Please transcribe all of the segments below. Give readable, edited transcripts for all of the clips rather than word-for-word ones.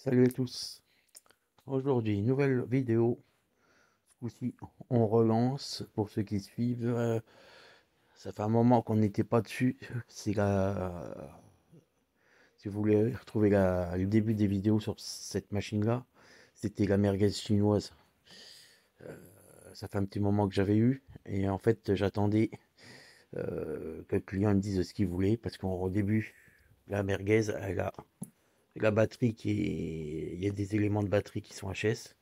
Salut à tous. Aujourd'hui, nouvelle vidéo. Ce coup-ci, on relance pour ceux qui suivent. Ça fait un moment qu'on n'était pas dessus. C'est la. Si vous voulez retrouver le début des vidéos sur cette machine-là, c'était la merguez chinoise. Ça fait un petit moment que j'avais eu. Et en fait, j'attendais que le client me dise ce qu'il voulait. Parce qu'au début, la merguez, elle a la batterie il y a des éléments de batterie qui sont HS.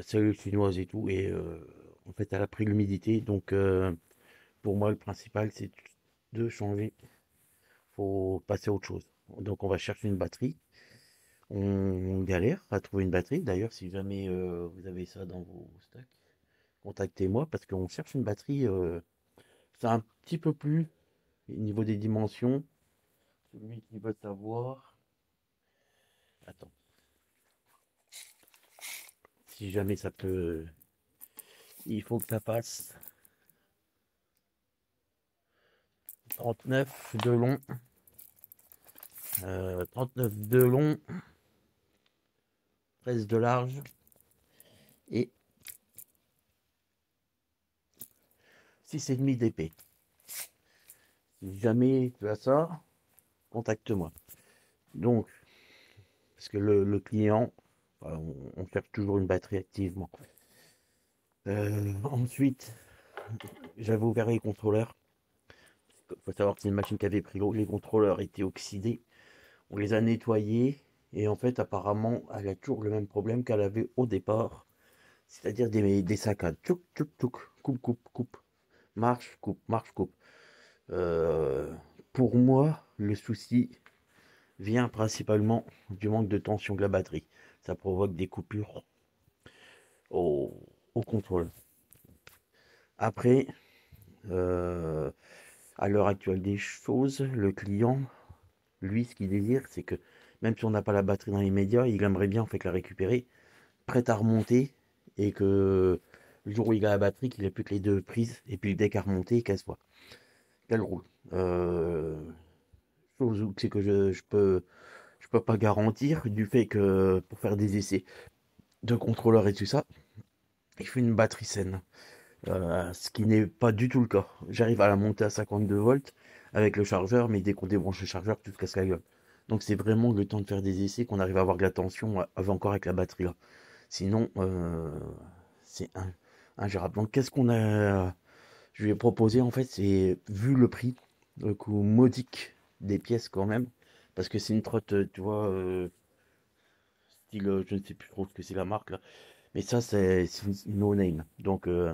Cellule chinoise et tout. Et en fait, elle a pris l'humidité. Donc, pour moi, le principal, c'est de changer. Faut passer à autre chose. Donc, on va chercher une batterie. On galère à trouver une batterie. D'ailleurs, si jamais vous avez ça dans vos stocks, contactez-moi parce qu'on cherche une batterie. C'est un petit peu plus au niveau des dimensions. Celui qui veut savoir. Attends. Si jamais ça peut. Il faut que ça passe 39 de long. 39 de long, 13 de large et 6,5 d'épais. Si jamais tu as ça, contacte-moi. Donc, parce que le client, on cherche toujours une batterie activement. Ensuite, j'avais ouvert les contrôleurs. Il faut savoir que c'est une machine qui avait pris l'eau. Les contrôleurs étaient oxydés. On les a nettoyés. Et en fait, apparemment, elle a toujours le même problème qu'elle avait au départ. C'est-à-dire des saccades. Tchouk, tchouk, tchouk. Coupe, coupe, coupe. Marche, coupe, marche, coupe. Euh, pour moi, le souci vient principalement du manque de tension de la batterie. Ça provoque des coupures au, au contrôle. Après, euh, à l'heure actuelle des choses, le client, lui, ce qu'il désire, c'est que même si on n'a pas la batterie dans les médias, il aimerait bien en fait la récupérer, prête à remonter, et que le jour où il a la batterie, qu'il ait plus que les deux prises, et puis dès qu'à remonter, qu'elle roule. Euh, Chose où c'est que je peux pas garantir du fait que pour faire des essais de contrôleur et tout ça, il faut une batterie saine. Ce qui n'est pas du tout le cas. J'arrive à la monter à 52 volts avec le chargeur, mais dès qu'on débranche le chargeur, tout se casse la gueule. Donc c'est vraiment le temps de faire des essais qu'on arrive à avoir de la tension encore avec la batterie là. Sinon, c'est ingérable. Donc qu'est-ce qu'on a. Je lui ai proposé en fait, c'est vu le prix, le coût modique des pièces quand même, parce que c'est une trotte, tu vois, style, je ne sais plus trop ce que c'est la marque là, mais ça c'est une no name. Donc euh,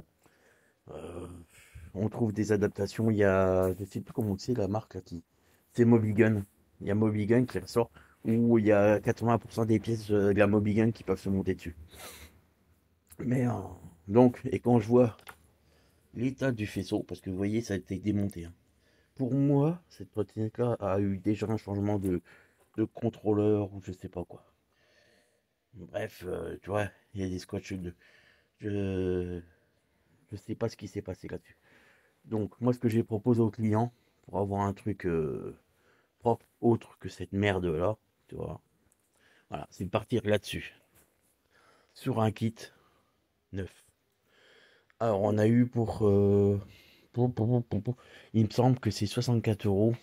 on trouve des adaptations. Il y a, je sais plus comment c'est la marque là c'est Mobigun. Il y a Mobigun qui ressort où il y a 80% des pièces de la Mobigun qui peuvent se monter dessus. Mais donc, et quand je vois l'état du faisceau, parce que vous voyez, ça a été démonté, hein. Pour moi, cette trottinette-là a eu déjà un changement de contrôleur ou je sais pas quoi. Bref, tu vois, il y a des scotch de. Je, je sais pas ce qui s'est passé là-dessus. Donc, moi, ce que j'ai proposé au client, pour avoir un truc propre autre que cette merde-là, tu vois, voilà, c'est de partir là-dessus. Sur un kit neuf. Alors, on a eu il me semble que c'est 64 euros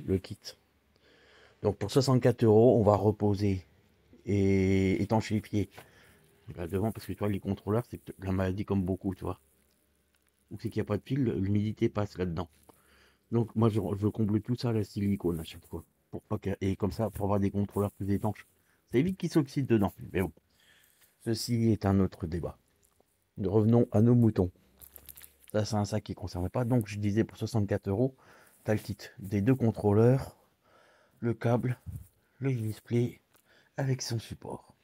le kit. Donc, pour 64 euros, on va reposer et étanchéifier là devant, parce que tu vois, les contrôleurs, c'est la maladie comme beaucoup, tu vois. Ou c'est qu'il n'y a pas de fil, l'humidité passe là-dedans. Donc moi je veux combler tout ça à la silicone à chaque fois. Pour pas et comme ça, pour avoir des contrôleurs plus étanches. Ça évite qu'ils s'oxydent dedans. Mais bon, ceci est un autre débat. Revenons à nos moutons. Ça c'est un sac qui ne concerne pas. Donc je disais pour 64 euros, t'as le kit des deux contrôleurs, le câble, le display avec son support.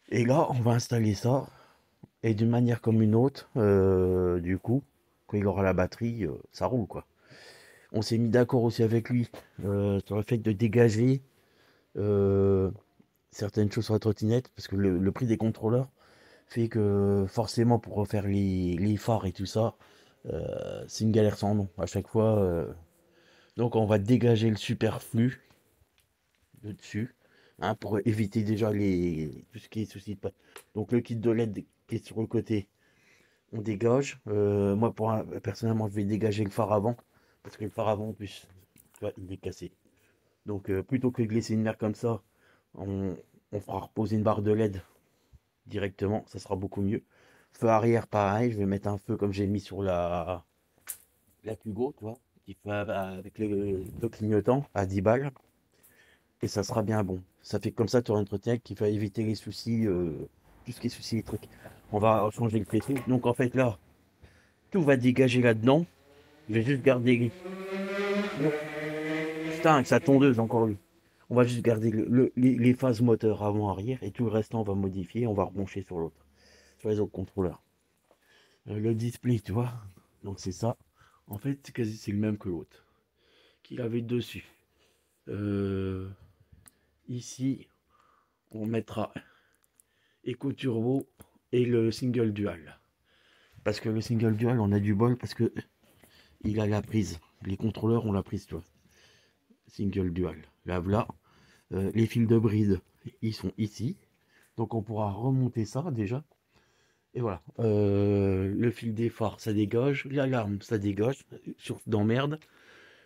Et là, on va installer ça. Et d'une manière comme une autre, du coup, quand il aura la batterie, ça roule quoi. On s'est mis d'accord aussi avec lui sur le fait de dégager euh, certaines choses sur la trottinette, parce que le prix des contrôleurs fait que forcément pour refaire les phares et tout ça, c'est une galère sans nom à chaque fois. Donc on va dégager le superflu de dessus. hein, pour éviter déjà tout ce qui est souci de panne. Donc le kit de LED qui est sur le côté, on dégage. Moi, personnellement, je vais dégager le phare avant, parce que le phare avant, en plus, tu vois, il est cassé. Donc plutôt que de laisser une mer comme ça, on, on fera reposer une barre de LED directement, ça sera beaucoup mieux. Feu arrière, pareil, je vais mettre un feu comme j'ai mis sur la Kugo, tu vois, qui fait avec le clignotant à 10 balles, et ça sera bien bon. Ça fait comme ça, tu auras un entretien qui va éviter les soucis, tout ce qui est soucis électriques. On va changer le PC. Donc en fait là, tout va dégager là-dedans. Je vais juste garder non, putain, avec sa tondeuse encore lui. On va juste garder les phases moteurs avant-arrière et tout le restant on va modifier, on va rebrancher sur l'autre, sur les autres contrôleurs. Le display, tu vois, donc c'est ça. En fait, c'est le même que l'autre qu'il avait dessus. Euh, Ici, on mettra Eco Turbo et le single dual. Parce que le single dual, on a du bol parce que il a la prise. Les contrôleurs ont la prise, tu vois. Single dual. Là, voilà. Les fils de bride, ils sont ici. Donc on pourra remonter ça déjà. Et voilà. Le fil des phares, ça dégage. L'alarme, ça dégage. Source d'emmerde.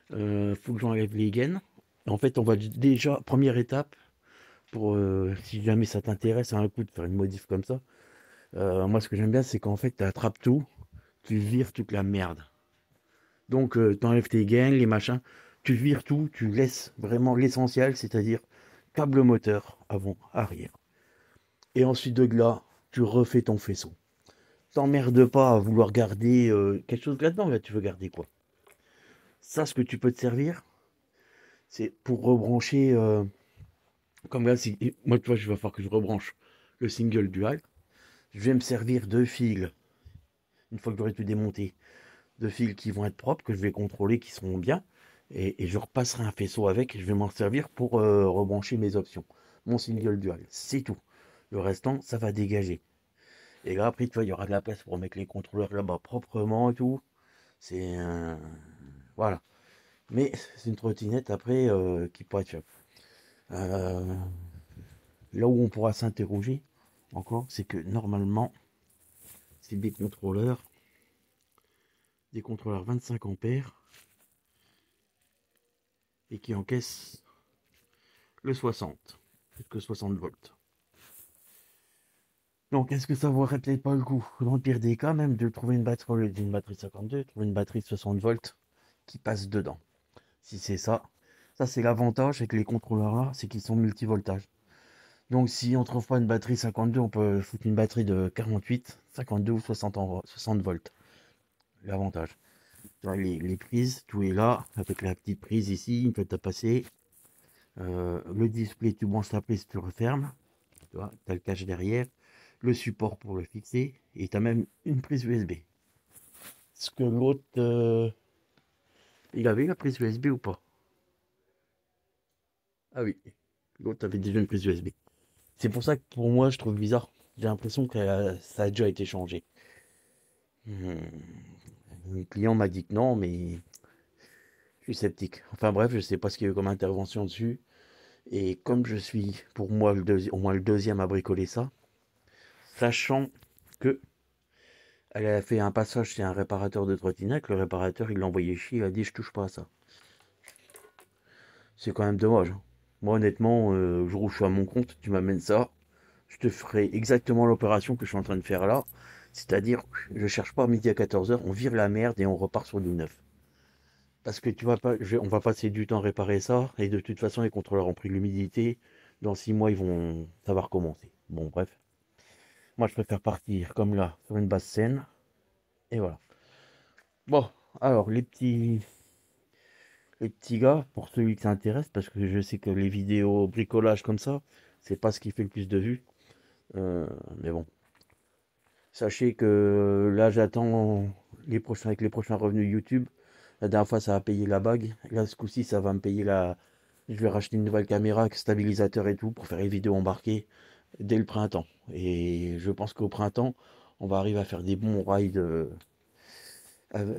Faut que j'enlève les gaines. En fait, on va déjà, première étape, pour si jamais ça t'intéresse à un coup de faire une modif comme ça. Moi, ce que j'aime bien, c'est qu'en fait, tu attrapes tout, tu vires toute la merde. Donc, tu enlèves tes gaines, les machins, tu vires tout, tu laisses vraiment l'essentiel, c'est-à-dire câble moteur avant, arrière. Et ensuite de là, tu refais ton faisceau. T'emmerdes pas à vouloir garder quelque chose là-dedans, là, tu veux garder quoi? Ça, ce que tu peux te servir, c'est pour rebrancher, comme là, moi, tu vois, je vais falloir que je rebranche le single dual. Je vais me servir de fils, une fois que j'aurai tout démonté, de fils qui vont être propres, que je vais contrôler, qui seront bien. Et je repasserai un faisceau avec et je vais m'en servir pour rebrancher mes options. Mon single dual, c'est tout. Le restant, ça va dégager. Et là, après, tu vois, il y aura de la place pour mettre les contrôleurs là-bas proprement et tout. C'est voilà. Mais c'est une trottinette après qui pourrait être fiable. Euh, Là où on pourra s'interroger encore, c'est que normalement, c'est des contrôleurs 25 ampères et qui encaissent le 60, plus que 60 volts. Donc, est-ce que ça vaudrait peut-être pas le coup, dans le pire des cas, même de trouver une batterie 52, trouver une batterie de 60 volts qui passe dedans. Si c'est ça, ça c'est l'avantage avec les contrôleurs là, c'est qu'ils sont multivoltage. Donc, si on trouve pas une batterie 52, on peut foutre une batterie de 48, 52 ou 60 volts. L'avantage. Les prises, tout est là, avec la petite prise ici, une fait à passer. Le display, tu branches ta prise, tu refermes. Tu vois, tu as le cache derrière. Le support pour le fixer. Et tu as même une prise USB. Est-ce que l'autre, il avait la prise USB ou pas? Ah oui, l'autre avait déjà une prise USB. C'est pour ça que pour moi, je trouve bizarre. J'ai l'impression que ça a déjà été changé. Le client m'a dit que non, mais je suis sceptique. Enfin bref, je sais pas ce qu'il y a eu comme intervention dessus. Et comme je suis, pour moi, au moins le deuxième à bricoler ça, sachant que elle a fait un passage chez un réparateur de trottinette, le réparateur il l'a envoyé chier, il a dit je touche pas à ça. C'est quand même dommage, hein. Moi honnêtement, le jour où je suis à mon compte, tu m'amènes ça, je te ferai exactement l'opération que je suis en train de faire là. C'est-à-dire, je cherche pas à midi à 14h, on vire la merde et on repart sur du neuf. Parce que tu vas pas, on va passer du temps à réparer ça, et de toute façon les contrôleurs ont pris l'humidité. Dans 6 mois, ils vont savoir commencer. Bon, bref. Moi, je préfère partir comme là, sur une base saine. Et voilà. Bon, alors, les petits gars, pour celui qui s'intéresse, parce que je sais que les vidéos bricolage comme ça, c'est pas ce qui fait le plus de vues. Euh, mais bon, sachez que là, j'attends avec les prochains revenus YouTube. La dernière fois, ça a payé la bague. Là, ce coup-ci, ça va me payer la. Je vais racheter une nouvelle caméra avec stabilisateur et tout pour faire les vidéos embarquées dès le printemps. Et je pense qu'au printemps, on va arriver à faire des bons rides.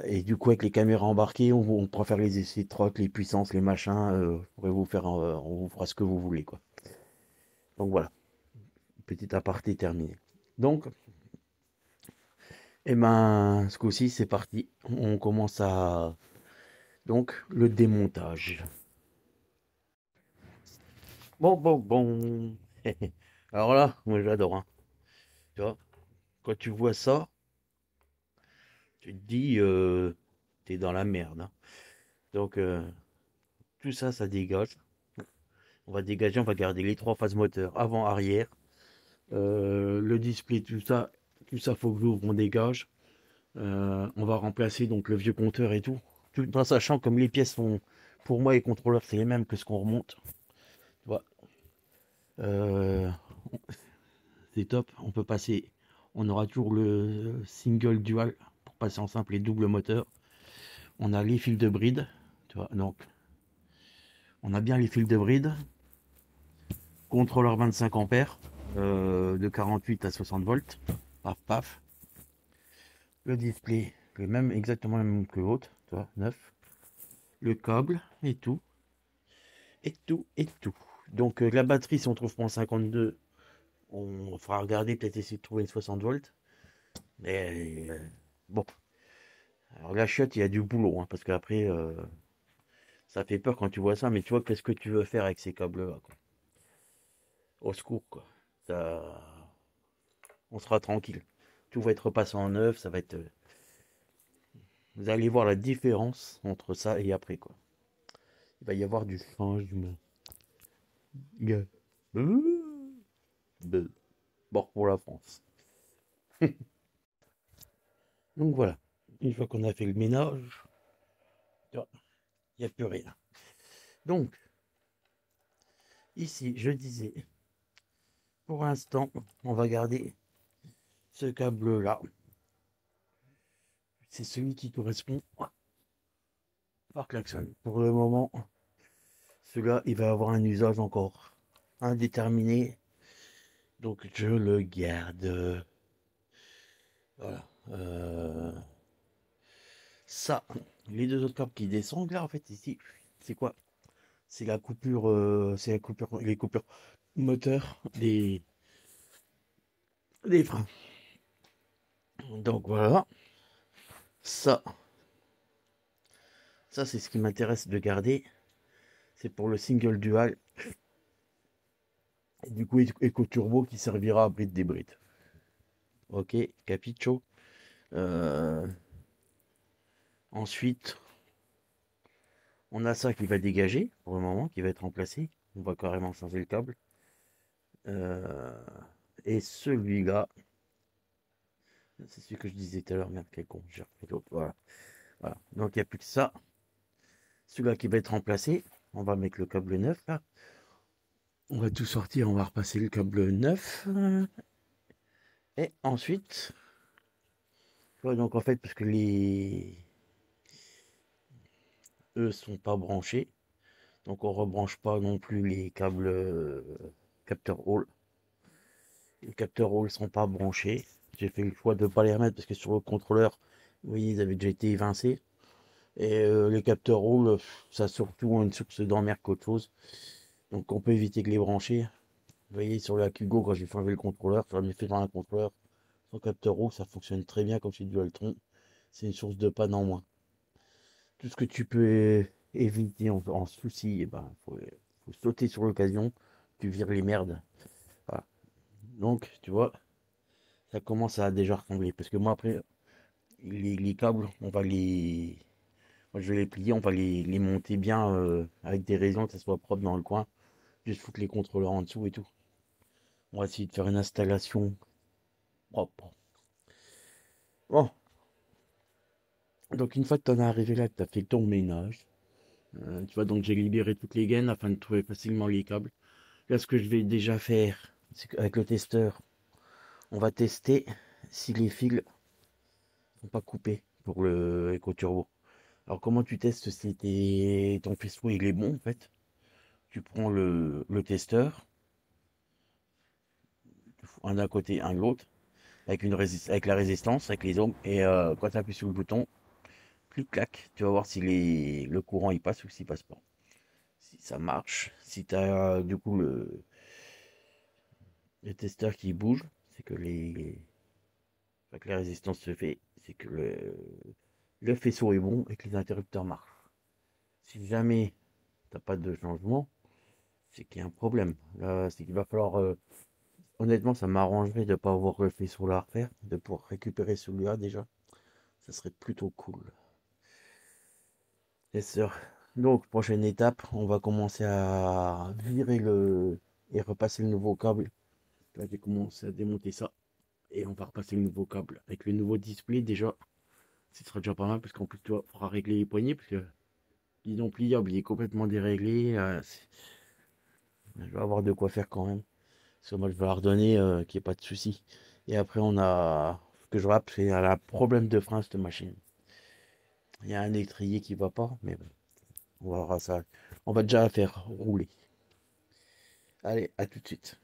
Et du coup, avec les caméras embarquées, on pourra faire les essais de troc, les puissances, les machins. On vous fera ce que vous voulez, quoi. Donc voilà, petit aparté terminé. Donc, eh ben, ce coup-ci, c'est parti. On commence à... Donc, le démontage. Bon. Alors là, moi j'adore, hein. Tu vois, quand tu vois ça, tu te dis, t'es dans la merde, hein. Donc, tout ça, ça dégage. On va dégager, on va garder les trois phases moteurs, avant, arrière. Le display, tout ça, faut que j'ouvre, on dégage. On va remplacer donc le vieux compteur et tout. Tout en sachant comme les pièces sont, pour moi, les contrôleurs, c'est les mêmes que ce qu'on remonte. Tu vois, euh, c'est top. On peut passer, on aura toujours le single dual pour passer en simple et double moteur. On a les fils de bride, tu vois, donc on a bien les fils de bride. Contrôleur 25 ampères, de 48 à 60 volts. Paf, paf. Le display, exactement le même que l'autre, tu vois, neuf. Le câble et tout. Et tout. Donc la batterie, si on trouve pas en 52, on fera regarder, peut-être essayer de trouver une 60 volts. Mais bon, alors la chiotte, il y a du boulot, hein, parce qu'après, ça fait peur quand tu vois ça, mais tu vois, qu'est-ce que tu veux faire avec ces câbles-là, quoi. Au secours, quoi. Ça, on sera tranquille. Tout va être repassé en neuf, ça va être... vous allez voir la différence entre ça et après, quoi. Il va y avoir du changement. Yeah. Bon, pour la France. Donc voilà. Une fois qu'on a fait le ménage, il n'y a plus rien. Donc, ici, je disais, pour l'instant, on va garder ce câble-là. C'est celui qui correspond par klaxon. Pour le moment, celui-là, il va avoir un usage encore indéterminé. Donc, je le garde. Voilà. Ça, les deux autres câbles qui descendent, là, en fait, ici, c'est quoi? C'est la coupure, les coupures moteur des freins. Donc voilà, ça, ça c'est ce qui m'intéresse de garder. C'est pour le single dual. Et du coup, Eco Turbo qui servira à bride des brides. Ok, capicho. Euh, Ensuite, on a ça qui va dégager pour le moment, qui va être remplacé. On va carrément changer le câble. Euh, et celui-là, c'est celui que je disais tout à l'heure, merde, quel con, j'ai refait l'autre. Voilà. Donc il n'y a plus que ça. Celui-là qui va être remplacé. On va mettre le câble neuf là. On va tout sortir, on va repasser le câble neuf. Et ensuite, ouais, donc en fait, parce que eux sont pas branchés, donc on rebranche pas non plus les câbles capteurs Hall. Les capteurs Hall sont pas branchés. J'ai fait le choix de pas les remettre parce que sur le contrôleur, vous voyez, ils avaient déjà été évincés. Et les capteurs Hall, ça a surtout une source d'emmerde qu'autre chose. Donc on peut éviter de les brancher. Vous voyez, sur la Kugo, quand j'ai fait enlever le contrôleur, j'en ai fait dans un contrôleur sans capteur Hall, ça fonctionne très bien comme chez Dualtron. C'est une source de panne en moins. Tout ce que tu peux éviter en souci, eh ben, faut sauter sur l'occasion, tu vires les merdes. Voilà. Donc, tu vois, ça commence à déjà ressembler. Parce que moi, après, les câbles, moi, je vais les plier, on va les monter bien avec des raisons, que ça soit propre dans le coin. Juste foutre les contrôleurs en dessous et tout. On va essayer de faire une installation propre. Bon, donc une fois que tu en es arrivé là, que tu as fait ton ménage, tu vois, donc j'ai libéré toutes les gaines afin de trouver facilement les câbles. Là, ce que je vais déjà faire, c'est qu'avec le testeur, on va tester si les fils sont pas coupés pour le Eco Turbo. Alors, comment tu testes si ton faisceau il est bon en fait? Tu prends le testeur, un d'un côté, un de l'autre, avec la résistance, avec les ohms, et quand tu appuies sur le bouton, clic-clac, tu vas voir si le courant il passe ou s'il passe pas. Si ça marche, si tu as du coup les testeurs qui bougent, c'est que enfin, que la résistance se fait, c'est que le faisceau est bon et que les interrupteurs marchent. Si jamais t'as pas de changement, c'est qu'il y a un problème. Là, c'est qu'il va falloir. Honnêtement, ça m'arrangerait de ne pas avoir le faisceau là à refaire, de pouvoir récupérer celui-là déjà. Ça serait plutôt cool. Yes, sir. Donc, prochaine étape, on va commencer à virer et repasser le nouveau câble. Là, j'ai commencé à démonter ça. Et on va repasser le nouveau câble. Avec le nouveau display, déjà, ce sera déjà pas mal. Parce qu'en plus, tu vois, il faudra régler les poignées. Parce que guidon pliable, il est complètement déréglé. Je vais avoir de quoi faire quand même. Parce que moi, je vais leur donner qu'il n'y ait pas de souci. Et après, on a. Ce que je rappelle, c'est un problème de frein, cette machine. Il y a un étrier qui va pas. Mais bon, on va voir ça. On va déjà la faire rouler. Allez, à tout de suite.